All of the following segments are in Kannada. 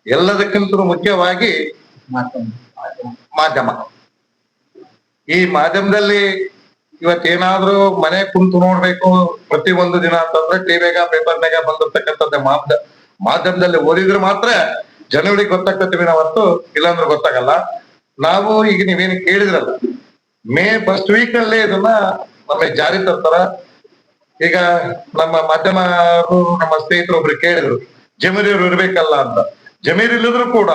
ಎಲ್ಲದಕ್ಕಿಂತ ಮುಖ್ಯವಾಗಿ ಮಾಧ್ಯಮ. ಈ ಮಾಧ್ಯಮದಲ್ಲಿ ಇವತ್ತೇನಾದ್ರೂ ಮನೆ ಕುಂತು ನೋಡ್ಬೇಕು ಪ್ರತಿ ಒಂದು ದಿನ ಅಂತಂದ್ರೆ ಟಿವಿಯಾಗ ಪೇಪರ್ನಾಗ ಬಂದಿರ್ತಕ್ಕಂಥದ್ದೇ ಮಾಧ್ಯಮದಲ್ಲಿ ಓದಿದ್ರೆ ಮಾತ್ರ ಜನಗಳಿಗೆ ಗೊತ್ತಾಗ್ತತಿವಿ ನಾವು ಹೊತ್ತು, ಇಲ್ಲಾಂದ್ರೆ ಗೊತ್ತಾಗಲ್ಲ. ನಾವು ಈಗ ನೀವೇನು ಕೇಳಿದ್ರಲ್ಲ, ಮೇ ಫಸ್ಟ್ ವೀಕ್ ಅಲ್ಲೇ ಇದನ್ನ ನಮಗೆ ಜಾರಿ ತರ್ತಾರ. ಈಗ ನಮ್ಮ ಮಾಧ್ಯಮರು ನಮ್ಮ ಸ್ನೇಹಿತರು ಒಬ್ರು ಕೇಳಿದ್ರು ಜಮೀರಿಯವ್ರು ಇರ್ಬೇಕಲ್ಲ ಅಂತ. ಜಮೀರ್ ಇಲ್ಲಿದ್ರು ಕೂಡ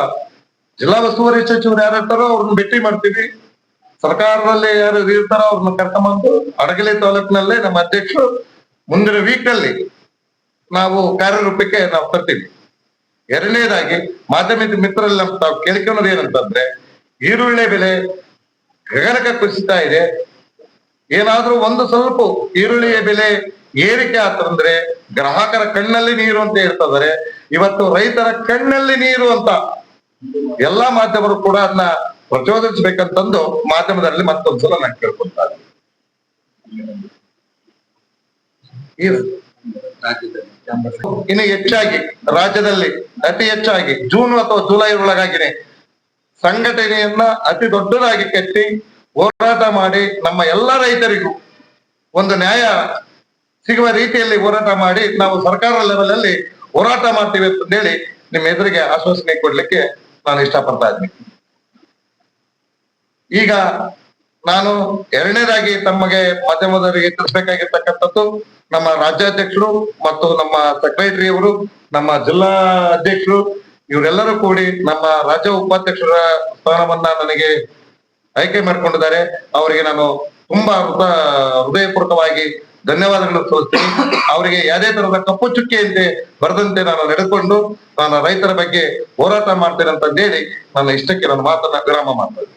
ಜಿಲ್ಲಾ ಉಸ್ತುವಾರಿ ಸಚಿವರು ಯಾರು ಇರ್ತಾರೋ ಅವ್ರನ್ನ ಭೇಟಿ ಮಾಡ್ತೀವಿ. ಸರ್ಕಾರದಲ್ಲಿ ಯಾರು ಇರ್ತಾರೋ ಅವ್ರನ್ನ ಕರ್ಕೊಂಡ್ಬಂದು ಅಡಗಲಿ ತಾಲೂಕಿನಲ್ಲೇ ನಮ್ಮ ಅಧ್ಯಕ್ಷರು ಮುಂದಿನ ವೀಕ್ ಅಲ್ಲಿ ನಾವು ಕಾರ್ಯರೂಪಕ್ಕೆ ನಾವು ತರ್ತೀವಿ. ಎರಡನೇದಾಗಿ ಮಾಧ್ಯಮಿಕ ಮಿತ್ರರಲ್ಲಿ ನಾವು ಕೇಳ್ಕೊಳ್ಳೋದು ಏನಂತಂದ್ರೆ, ಈರುಳ್ಳಿ ಬೆಲೆ ಗಗನಕ್ಕೆ ಕುಸಿತಾ ಇದೆ. ಏನಾದ್ರೂ ಒಂದು ಸ್ವಲ್ಪ ಈರುಳ್ಳಿಯ ಬೆಲೆ ಏರಿಕೆ ಆತಂದ್ರೆ ಗ್ರಾಹಕರ ಕಣ್ಣಲ್ಲಿ ನೀರು ಅಂತ ಹೇಳ್ತಿದ್ದಾರೆ. ಇವತ್ತು ರೈತರ ಕಣ್ಣಲ್ಲಿ ನೀರು ಅಂತ ಎಲ್ಲಾ ಮಾಧ್ಯಮರು ಕೂಡ ಅದನ್ನ ಪ್ರಚೋದಿಸಬೇಕಂತಂದು ಮಾಧ್ಯಮದಲ್ಲಿ ಮತ್ತೊಂದ್ಸಲ ನಾನು ಕೇಳ್ಕೊಳ್ತಾರೆ. ಇನ್ನು ಹೆಚ್ಚಾಗಿ ರಾಜ್ಯದಲ್ಲಿ ಅತಿ ಹೆಚ್ಚಾಗಿ ಜೂನ್ ಅಥವಾ ಜುಲೈ ಒಳಗಾಗಿನೇ ಸಂಘಟನೆಯನ್ನ ಅತಿ ದೊಡ್ಡದಾಗಿ ಕಟ್ಟಿ ಹೋರಾಟ ಮಾಡಿ ನಮ್ಮ ಎಲ್ಲ ರೈತರಿಗೂ ಒಂದು ನ್ಯಾಯ ಸಿಗುವ ರೀತಿಯಲ್ಲಿ ಹೋರಾಟ ಮಾಡಿ ನಾವು ಸರ್ಕಾರ ಲೆವೆಲ್ ಅಲ್ಲಿ ಹೋರಾಟ ಮಾಡ್ತೀವಿ ಅಂತ ಹೇಳಿ ನಿಮ್ಮ ಎದುರಿಗೆ ಆಶ್ವಾಸನೆ ಕೊಡ್ಲಿಕ್ಕೆ ನಾನು ಇಷ್ಟಪಡ್ತಾ ಇದ್ದೀನಿ. ಈಗ ನಾನು ಎರಡನೇದಾಗಿ ತಮಗೆ ಮಾಧ್ಯಮದವರಿಗೆ ತಿಳಿಸಬೇಕಾಗಿರ್ತಕ್ಕಂಥದ್ದು, ನಮ್ಮ ರಾಜ್ಯಾಧ್ಯಕ್ಷರು ಮತ್ತು ನಮ್ಮ ಸೆಕ್ರೆಟರಿ ಅವರು, ನಮ್ಮ ಜಿಲ್ಲಾ ಅಧ್ಯಕ್ಷರು ಇವರೆಲ್ಲರೂ ಕೂಡಿ ನಮ್ಮ ರಾಜ್ಯ ಉಪಾಧ್ಯಕ್ಷರ ಸ್ಥಾನವನ್ನ ನನಗೆ ಆಯ್ಕೆ ಮಾಡ್ಕೊಂಡಿದ್ದಾರೆ. ಅವರಿಗೆ ನಾನು ತುಂಬಾ ಹೃದಯಪೂರ್ವಕವಾಗಿ ಧನ್ಯವಾದಗಳನ್ನು ತೋರಿಸ್ತೀನಿ. ಅವರಿಗೆ ಯಾವುದೇ ತರಹದ ಕಪ್ಪು ಚುಕ್ಕಿಯಂತೆ ಬರದಂತೆ ನಾನು ನಡೆದುಕೊಂಡು ನಾನು ರೈತರ ಬಗ್ಗೆ ಹೋರಾಟ ಮಾಡ್ತೇನೆ ಅಂತ ಹೇಳಿ ನನ್ನ ಇಷ್ಟಕ್ಕೆ ನನ್ನ ಮಾತನ್ನ ವಿರಾಮ ಮಾಡ್ತೇನೆ.